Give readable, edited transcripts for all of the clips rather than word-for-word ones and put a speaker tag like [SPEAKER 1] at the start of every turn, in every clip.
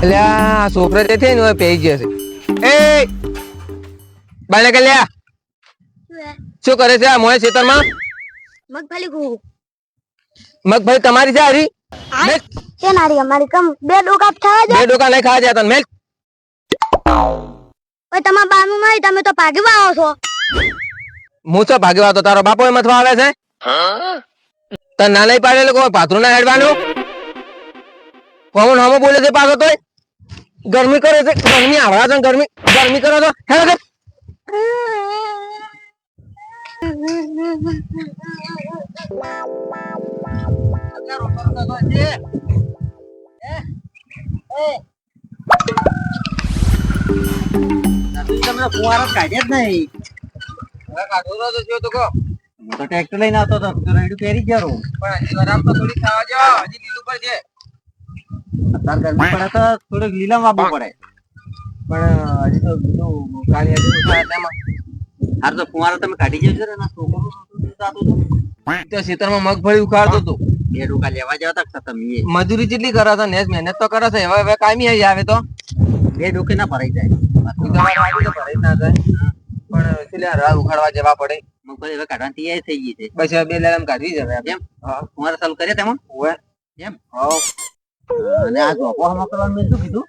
[SPEAKER 1] એટલે આ છોકરા જે છે ને પેઈ જશે. એ બાને કે લ્યા શું કરે છે આ મોય ખેતરમાં?
[SPEAKER 2] મગફળી ઘઉં
[SPEAKER 1] મગફળી તમારી છે હરી?
[SPEAKER 2] કે નારી અમારી કમ બે ડોકા ખાવા
[SPEAKER 1] બે ડોકા નહીં ખાવા જાય તને મેલ.
[SPEAKER 2] ઓય તમારા બાનું નહીં, તમે તો ભાગી આવો છો.
[SPEAKER 1] હું તો ભાગ્યવા તો તારો બાપો એમાં આવે છે. તને ના નહીં પાડેલું કોઈ પાથરું ના હેડવાનું. કોણ હમો બોલે છે પાછો તોય ગરમી કરે છે. ગરમી આવડા છે ગરમી ગરમી કરો તો હેડો કે
[SPEAKER 3] તમને ફુવારો કાઢ્યા જ નહીં. ટ્રેક્ટર લઈને આવતો હતો રેડું પહેરી ગયો
[SPEAKER 1] પણ હજી આરામ તો થોડી ખાવા જો હજી લીલું પર છે.
[SPEAKER 3] અત્યારે ગરમી પડે તો થોડુંક લીલામાં આપવું પડે.
[SPEAKER 1] પણ હજી તો બીજું કાલે હજી થાય તેમાં
[SPEAKER 3] હાર તો ફુવારો તમે કાઢી જજો ને છોકરું
[SPEAKER 1] તો ખેતરમાં મગફળી ઉખાડતો હતો.
[SPEAKER 3] બે ડોકા લેવા જવા તા તમે
[SPEAKER 1] મજૂરી કેટલી કરે છે ને મહેનત તો કરે છે. હવે હવે કાયમી આવી આવે તો
[SPEAKER 3] બે ડોકે ના ભરાઈ જાય.
[SPEAKER 1] તમારે વાડી તો ભરાઈ જ ના જાય પણ એટલે રાહ ઉખાડવા જવા પડે.
[SPEAKER 3] મગફળી હવે કાઢવાની તૈયારી થઈ ગઈ છે.
[SPEAKER 1] બસ હવે બે લેલામ કાઢવી જવે
[SPEAKER 3] એમ ફુવારો ચાલુ કર્યા તેમાં
[SPEAKER 1] ઓય
[SPEAKER 3] એમ અને આ જોપો હમો કરવાનું મેં શું કીધું?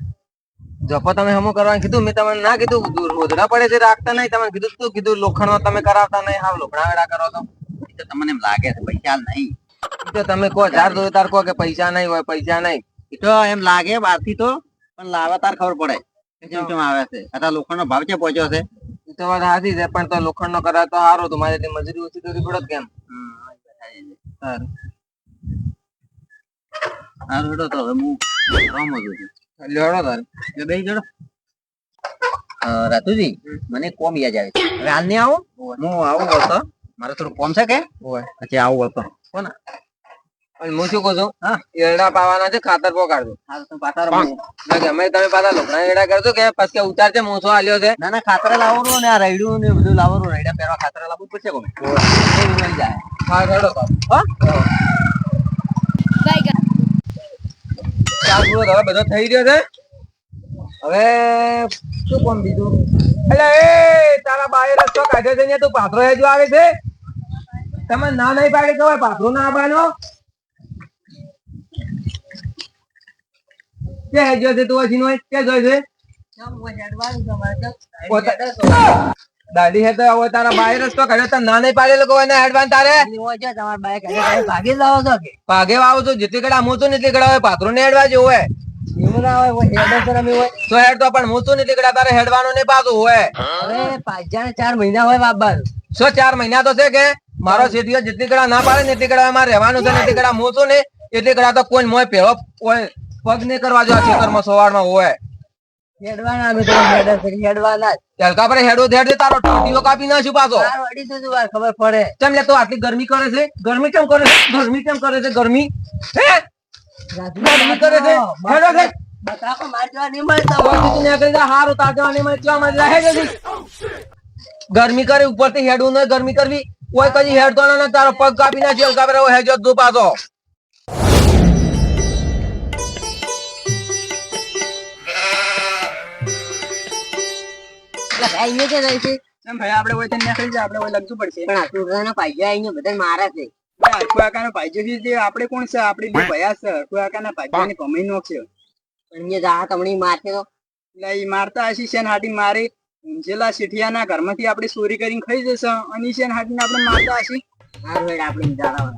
[SPEAKER 1] જપો તમે હમો કરવાનું કીધું મેં તમને ના કીધું રોધડા પડે છે રાખતા નહીં. તમે કીધું શું કીધું લોખંડમાં તમે કરાવતા નહીં. હાવ લોખંડા વેડા કરો તો
[SPEAKER 3] તમને એમ લાગે છે પૈસા નહીં.
[SPEAKER 1] તો તમે કહો ચાર દો તાર કહો કે પૈસા નહીં હોય પૈસા નહીં.
[SPEAKER 3] એ તો એમ લાગે બહારથી તો પણ લાવવા તાર ખબર પડે કે કેમ કેમ આવે છે. અત્યારે લોખંડનો ભાવ છે પહોંચ્યો છે.
[SPEAKER 1] એ તો વાત સાચી છે પણ તો લોખંડ નો કરાવ તો સારો તો મારે મજૂરી ઓછી કરવી પડે કેમ.
[SPEAKER 3] સારું હેડો તો હવે હું રમું છું.
[SPEAKER 1] લેવડો તારે
[SPEAKER 3] એટલે બે જણો રાતુજી મને કોમ યાદ આવે છે. હવે હાલ નહીં આવો હું આવું હતો મારે થોડું કોમ છે કે
[SPEAKER 1] હોય
[SPEAKER 3] પછી આવું હતો કોને
[SPEAKER 1] અને હું શું કહું છું એરડા પાવાના છે ખાતર પોકાડજો.
[SPEAKER 3] હાલ તો પાછા
[SPEAKER 1] અમે તમે પાછા લોખંડા એરડા કરજો કે પછી ઉતાર છે મોસો આલ્યો છે.
[SPEAKER 3] ના ના ખાતર લાવવાનું ને આ રાયડું ને બધું લાવવાનું રાયડા પહેરવા ખાતર લાવવું પડશે કોમે મળી જાય.
[SPEAKER 1] હા હેડો હા ચાલ પૂરો હવે બધો થઈ ગયો છે. હવે શું કોમ બીજું? એટલે એ તારા બાએ રસ્તો કાઢ્યો છે ને તું પાથરો હેજો આવે છે. તમે ના નહીં પાડી કહેવાય પાથરો ના આવવાનો કે હેજો છે તું હજી નો કે જોઈ છે દાદી હે તો હવે તારા બાએ રસ્તો કાઢ્યો તો ના નહીં પાડેલો કોઈ ના હેડવાન તારે
[SPEAKER 3] તમારા બાઈક ભાગી લાવો છો કે
[SPEAKER 1] ભાગે વાવો છો જેટલી કડા મોચો ને એટલી કડા હોય પાથરો ને હેડવા જેવું હોય
[SPEAKER 3] એવું ના હોય હેડર હોય
[SPEAKER 1] તો હેડ તો પણ મોચો ને એટલી કડા તારે હેડવાનું ને પાછું હોય.
[SPEAKER 3] અરે 4 મહિના હોય બાબા
[SPEAKER 1] 4 મહિના તો છે કે મારો શેઠિયો જેટલી કડા ના પાડે ને એટલી કડા મારે રહેવાનું છે ને એટલી કડા મોચો ને એટલી કડા તો કોઈ મોય પેલો પગ નહીં કરવા જો આ ખેતરમાં સવારમાં હોય
[SPEAKER 3] હેડવાના અમે તો હેડવાના
[SPEAKER 1] હલકા પર હેડો હેડ દે તારો ટીટીઓ કાપી નાખ્યું પાછો.
[SPEAKER 3] ખબર પડે
[SPEAKER 1] કેમ લે તો આટલી ગરમી કરે છે? ગરમી કેમ કરે છે? ગરમી કેમ કરે છે? ગરમી હે ગરમી કરે છે હેડો છે
[SPEAKER 3] બકાકો મારવા નહીં મળતા
[SPEAKER 1] તું ને કરી હારું તાજવા નહીં મળે ચા મત રહે જલ્દી. ગરમી કરે ઉપરથી હેડું ન ગરમી કરવી કોઈ કદી હેડતો ના તારો પગ કાપી નાખ્યો હલકા પર હેજો દો પાછો.
[SPEAKER 3] આઈને કે જાય છે
[SPEAKER 1] એમ ભાઈ આપણે ઓય તને નીકળી જાય આપણે ઓય લગતું પડશે
[SPEAKER 3] પણ આ છોકરાના પાઇજો આઈને બધા મારા છે.
[SPEAKER 1] આકાનો ભાઈજો છે આપણે કોણ છે? આપણી બે ભયા છે આકાના ભાઈજાની કમાઈ નો છે
[SPEAKER 3] પણ એ જા તમને મારશે તો
[SPEAKER 1] એટલે ઈ મારતા હશી શેન હાટી મારી ઊંઝેલા શેઠિયાના ઘરમાંથી આપણે ચોરી કરીને ખાઈ જશે અને શેન હાટીને આપણે મારતા હશી.
[SPEAKER 3] હારું હેડ આપણે જાળાવા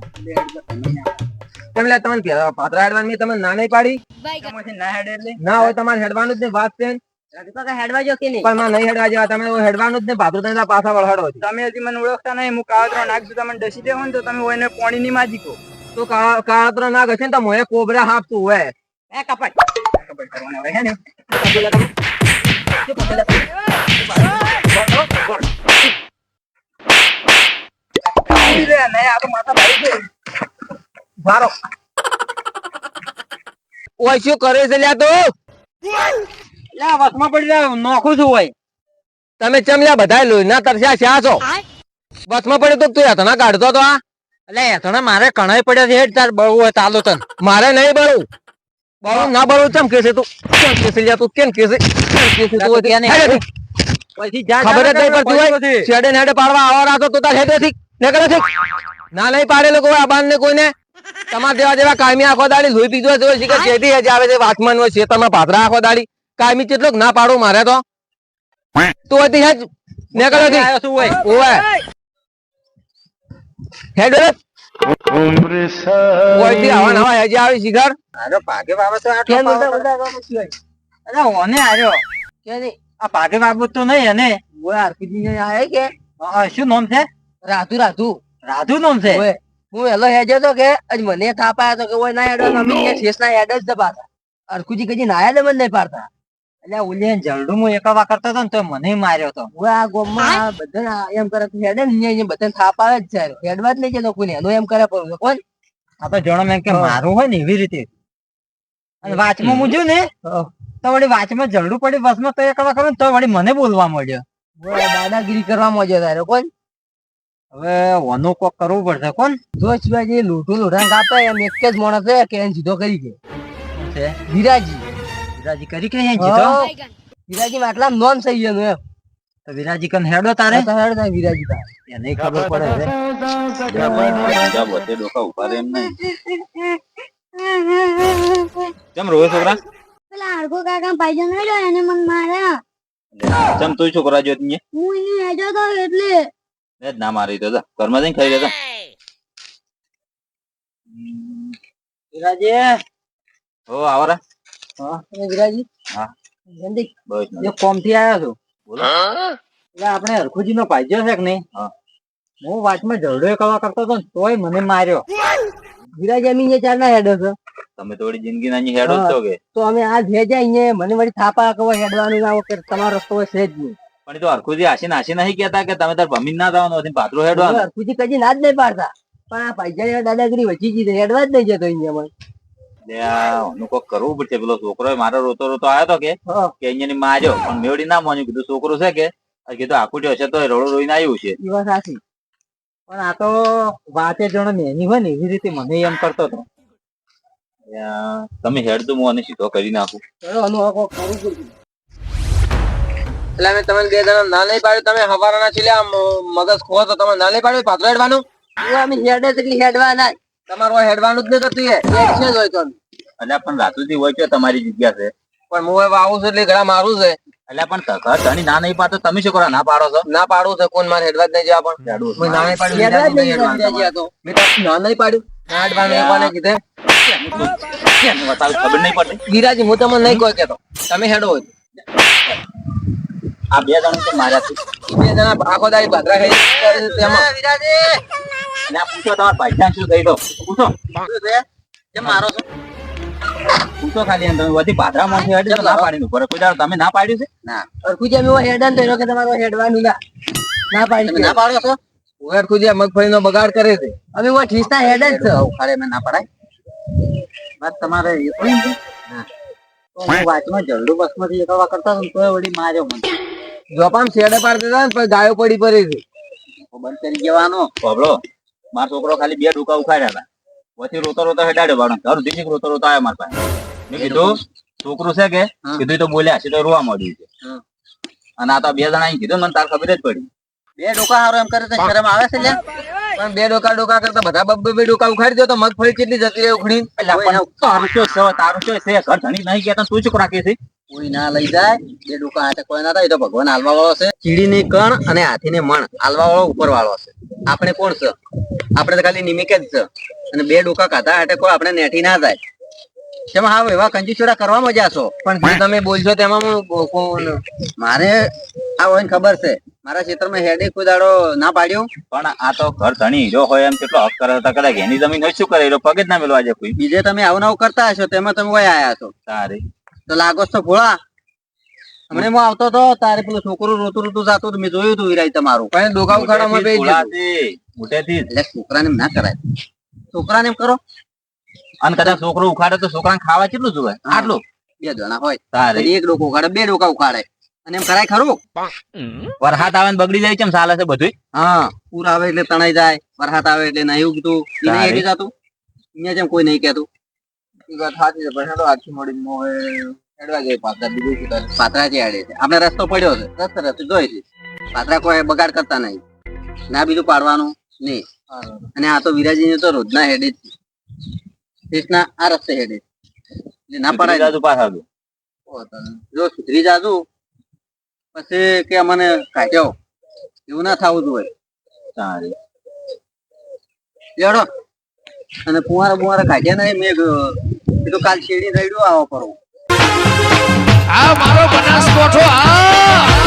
[SPEAKER 1] કેમ લે તમને પાત્રા હેડવાની મેં તમને ના નહીં પાડી ના હેડે એટલે ના હોય તમારે હેડવાનું જ ને વાત છે
[SPEAKER 3] હેડવા જો કે નહીં
[SPEAKER 1] પણ માં નહીં હેડવા જેવા તમે હેડવાનું જ ને પાત્રું તમે પાછા વળાડો
[SPEAKER 4] તમે હજી મને ઓળખતા નહીં. હું કાળતરો નાખ છું તમને ડસી દેવો ને તો તમે એને પાણી ની માજી કહો
[SPEAKER 1] તો કાળતરો ના ગશે ને તો મોએ કોબરા હાપતું હોય
[SPEAKER 3] એ કપટ
[SPEAKER 4] ખબર કરવાના હોય હે ને નહીં આ તો માથા ભાઈ છે
[SPEAKER 1] મારો ઓય શું કરે છે લ્યા તો
[SPEAKER 3] વસમાં પડી જાય નોખું છું હોય
[SPEAKER 1] તમે ચમલ્યા બધા લોહીના તરસ્યા શા છો? બસમાં પડ્યો તો તું હેતણા કાઢતો તો આ
[SPEAKER 3] એટલે હેતણા મારે કણાઈ પડ્યા છે હેડ તાર બળવું હોય ચાલો તન
[SPEAKER 1] મારે નહીં બળવું બળું ના બળું ચમ કે છે તું કેમ કે છે લ્યા તું કેમ કે છે કેમ કે છે તું
[SPEAKER 3] ત્યાં નહીં.
[SPEAKER 1] હેડે.
[SPEAKER 3] પછી જા
[SPEAKER 1] ખબર જ નહીં પડતી હોય શેડે ને હેડે પાડવા આવો રાતો તો તાર હેડે થી નીકળે છે ના નહીં પાડેલો કોઈ આબાન ને કોઈને તમારે જેવા જેવા કાયમી આખો દાડી લોહી પીધો છે કે જેથી હજી આવે છે વાચમાન હોય ખેતરમાં પાથરા આખો દાડી કાયમી કેટલોક ના પાડું મારે તો તું હતી હેજ નીકળે થી
[SPEAKER 3] આવ્યો છું ઓય.
[SPEAKER 1] ઓવે હેડ ઓયથી આવા નવા હેજી આવી શિખર
[SPEAKER 3] અરે ભાગે બાબા તો આટલો
[SPEAKER 1] કેમ
[SPEAKER 3] પાવર
[SPEAKER 1] બોલતા
[SPEAKER 3] કરે. અરે ઓને આવ્યો આ ભાગે બાબુ તો નહીં એને
[SPEAKER 1] ઓય આરપીજી ને આયા કે
[SPEAKER 3] શું નામ છે
[SPEAKER 1] રાધુ રાધુ
[SPEAKER 3] રાધુ નામ છે
[SPEAKER 1] ઓય હું એલો હેજો તો કે આજ મને થાપ આયો તો કે ઓય ના હેડો અમે કે શેષના હેડ જ દબાતા અરખુજી કજી નાયા જ મને નહીં પાડતા
[SPEAKER 3] એટલે ઓલી જલડું હું એકાવા કરતો હતો ને તો મને માર્યો તો
[SPEAKER 1] ઓય આ ગોમમાં બધા એમ કરે કે હેડે ને અહીંયા બધાને થાપ આવે જ છે હેડવા જ નહીં કે લોકોને એનો એમ કરે પડે કોણ
[SPEAKER 3] આ તો જણો મેં કે મારું હોય ને એવી રીતે અને વાંચમાં મૂજ્યું ને તો વળી વાંચમાં જલડું પડી બસમાં તો એકાવા કરું ને તો વળી મને બોલવા મળ્યો
[SPEAKER 1] ઓય દાદાગીરી કરવા મોજે તારે કોણ
[SPEAKER 3] હવે ઓનું કોક કરવું પડશે કોણ
[SPEAKER 1] જો શિવાજી લૂંટું લૂંટાણ કાપે એમ એક જ માણસ છે કે એને સીધો કરી કે
[SPEAKER 3] છે
[SPEAKER 1] વિરાજી
[SPEAKER 3] વિરાજી કરી કે અહીંયા જીતો
[SPEAKER 1] હા. વિરાજી માં આટલા નોન થઈ ગયો એમ
[SPEAKER 3] તો વિરાજી કન હેડો તારે
[SPEAKER 1] તો હેડ થાય વિરાજી તારે
[SPEAKER 3] એને ખબર પડે છે
[SPEAKER 5] કેમ રોવે છોકરા
[SPEAKER 2] પેલા હરખો કાકા ભાઈજાન હેડ્યો એને મને માર્યા
[SPEAKER 5] કેમ તું છોકરા જો તું
[SPEAKER 2] હું એને હેડ્યો તો એટલે
[SPEAKER 5] જ ના મારી તો જા ઘરમાં જઈને ખાઈ લેતા
[SPEAKER 3] વિરાજી
[SPEAKER 5] હો આવરા
[SPEAKER 1] અને વિરાજી
[SPEAKER 5] હા.
[SPEAKER 1] જલ્દી
[SPEAKER 5] બસ
[SPEAKER 3] એક કોમ થી આવ્યો છું
[SPEAKER 5] બોલો
[SPEAKER 3] એટલે આપણે હરખુજી નો ભાઈજો છે કે નહીં
[SPEAKER 5] હા.
[SPEAKER 3] હું વાતમાં જલડો એકાવા કરતો હતો ને તોય મને માર્યો
[SPEAKER 1] વિરાજી અમે અહીંયા ચાર ના હેડો છો
[SPEAKER 5] તમે થોડી જિંદગી ના હેડો જ છો કે
[SPEAKER 1] તો અમે આ જે જાય અહીંયા મને વળી થાપા કહો હેડવાનું ના હોય કે તમારો રસ્તો હોય છે જ નહીં
[SPEAKER 5] પણ એ તો હરખુજી આશી નહીં કેતા કે તમે તાર ભમીન ના જવાનું હતી પાત્રો હેડવાનું
[SPEAKER 1] હરખુજી કજી ના જ નહીં પાડતા પણ આ પૈસા દાદાગીરી વચી ગઈ હેડવા જ નહીં જતો અહીંયા મને
[SPEAKER 5] લે આ ઓનું કોક કરવું પડશે પેલો છોકરો મારો રોતો રોતો આવ્યો તો કે
[SPEAKER 1] હા
[SPEAKER 5] અહીંયા ની માર્યો પણ મેવડી ના માન્યું કીધું છોકરું છે કે આ કીધું આકુટ્યો હશે તો રોડો રોઈને આવ્યું છે
[SPEAKER 1] એ વાત સાચી
[SPEAKER 3] પણ આ તો વાતે જણો મેની હોય ને એવી રીતે મને એમ કરતો હતો
[SPEAKER 5] તમે હેડ તો હું આને સીધો કરી નાખું
[SPEAKER 1] ચલો આનું આ કોક કરવું પડશે એટલે અમે તમને બે જણા ના નહીં પાડ્યું તમે હવારના છીએ આમ મગજ ખો તો તમે ના નહીં પાડ્યું પાત્રો હેડવાનું અમે હેડે એટલે હેડવા ના તમારું હેડવાનું જ નહીં થતું હેડ છે જ હોય તો
[SPEAKER 5] એટલે પણ રાતુથી હોય છે તમારી જગ્યા છે
[SPEAKER 1] પણ હું હવે આવું છું એટલે ઘણા મારું છે
[SPEAKER 5] એટલે પણ ઘર ધણી ના નહીં પાડતો તમે શું કરો ના પાડો છો
[SPEAKER 1] ના પાડવું છે કોણ મારે હેડવા જ નહીં જવા પણ
[SPEAKER 5] હેડવું
[SPEAKER 1] કોઈ ના નહીં પાડ્યું હેડવા જ નહીં હેડવાનું તમારે. મેં તો ના નહીં પાડ્યું ના હેડવાનું એ કોને કીધે
[SPEAKER 5] ખબર નહીં પડતી
[SPEAKER 1] ગિરાજી હું તમને નહીં કોઈ કહેતો તમે હેડો હોય
[SPEAKER 5] આ બે જણ તો માર્યા છે
[SPEAKER 1] બે જણા આખો દાડી ભાદરા ખાઈ કરે છે તેમાં
[SPEAKER 5] અને આ પૂછો તમારા ભાઈજાન શું થઈ ગયો પૂછો
[SPEAKER 3] કેમ મારો છો
[SPEAKER 5] પૂછો ખાલી એમ તમે બધી પાદરા માંથી હેડી ના પાડી ઉપર કોઈ દાડો તમે ના પાડ્યું છે
[SPEAKER 3] ના
[SPEAKER 1] અરખુજી અમે હેડા ને તો કે તમારું હેડવાનું ના પાડી
[SPEAKER 3] તમે ના પાડો છો
[SPEAKER 1] અરખુજી મગફળીનો બગાડ કરે છે અમે ઠીસના હેડ જ છે
[SPEAKER 3] ઉખાડે મેં ના પડાય વાત તમારે એ પણ છે તો હું વાતમાં જલડું બસમાંથી એકાવા કરતા હતો ને તોય વળી માર્યો મને
[SPEAKER 1] જોપામ શેડે પાડતા હતા ને પણ ગાયો પડી પડી છે
[SPEAKER 3] તો બંધ કરી જવાનો
[SPEAKER 5] બાબડો મારો છોકરો ખાલી બે ડૂકા ઉખાડ્યા હતા પછી રોતો રોતો હેડાડ્યો બાળો ઘર સુધી રોતો રોતો આવ્યો મારા પાસે મેં કીધું છોકરું છે કે કીધું એ તો બોલ્યા છે તો રોવા મળ્યું છે અને આ તો બે જણા કીધું મને તાર ખબર જ પડી
[SPEAKER 3] બે ડોકા હારો એમ કરે તો શરમ આવે છે લ્યા
[SPEAKER 1] પણ બે ડોકા કરતા બધા બબ્બે બે ડોકા ઉખાડી દો તો મગફળી કેટલી જતી રહે ઉખડી
[SPEAKER 5] એટલે પણ તારું શું છે તારું શું છે ઘર ધણી નહીં ગયા તું શું રાખે છે
[SPEAKER 3] કોઈ ના લઈ જાય બે ડોકા હાથે કોઈ ના થાય એ તો ભગવાન હાલવા વાળો છે ચીડીની કણ અને હાથીને મણ હાલવા વાળો ઉપર વાળો છે આપણે કોણ છે આપણે તો ખાલી નિમિક જ છે અને બે ડોકા કાઢા હાથે કોઈ આપણે નેઠી ના જાય તેમાં હા એવા કંજુસોડા કરવા મજા છો
[SPEAKER 1] પણ જે તમે બોલશો તેમાં હું
[SPEAKER 3] મારે આ હોય ખબર છે મારા ક્ષેત્રમાં હેડે કોઈ દાડો ના પાડ્યું
[SPEAKER 5] પણ આ તો ઘર ધણી હીરો હોય એમ કેટલો હક કરે હતા કદાચ એની જમીન હોય શું કરે એ પગે જ ના મેળવા જાય કોઈ
[SPEAKER 3] બીજે તમે આવું નવું કરતા હશો તેમાં તમે કોઈ આયા છો
[SPEAKER 5] સારી
[SPEAKER 3] તો લાગો છો ભોળા હમણે હું આવતો તો તારે પેલું છોકરું રોતું રોતું જાતું હતું મેં જોયું હતું વિરાય તમારું
[SPEAKER 1] પણ ડોકા ઉખાડવામાં બે
[SPEAKER 5] મોટેથી જ
[SPEAKER 3] એટલે છોકરાને એમ ના કરાય છોકરાને એમ કરો
[SPEAKER 5] અને કદાચ છોકરો ઉખાડે તો છોકરાને ખાવા કેટલું જોવે આટલું
[SPEAKER 3] બે જણા હોય
[SPEAKER 5] સારી
[SPEAKER 3] એક ડોકો ઉખાડે બે ડોકા ઉખાડે અને એમ કરાય ખરું
[SPEAKER 5] વરસાદ આવે ને બગડી જાય કેમ ચાલે છે બધું
[SPEAKER 3] હા પૂર આવે એટલે તણાઈ જાય વરસાદ આવે એટલે નહીં ઉગતું એને
[SPEAKER 5] સારી.
[SPEAKER 3] એરી જતું અહીંયા જેમ કોઈ નહીં કહેતું ઈ વાત સાચી છે પણ હેડો આખી મોડી મોએ હેડવા જાય પાત્રા બીજું શું કરે પાત્રા જે આડે છે આપણે રસ્તો પડ્યો છે રસ્તે જોઈ છે પાત્રા કોઈ બગાડ કરતા નહીં ના બીજું પાડવાનું નહીં અને આ તો વિરાજી તો રોજના હેડે જ કૃષ્ણા આ રસ્તે હેડે એટલે ના પડાય
[SPEAKER 5] જાજુ પાછા આવજો.
[SPEAKER 3] જો સુધરી જાજુ પછી કે મને કાઢ્યો એવું ના થવું જોઈએ
[SPEAKER 5] સારી.
[SPEAKER 3] લેડો અને ફુવારા કાઢ્યા નહીં મેં કીધું કાલ શેરડી રેડ્યો આવો પડો
[SPEAKER 6] આ મારો બનાસકોઠો આ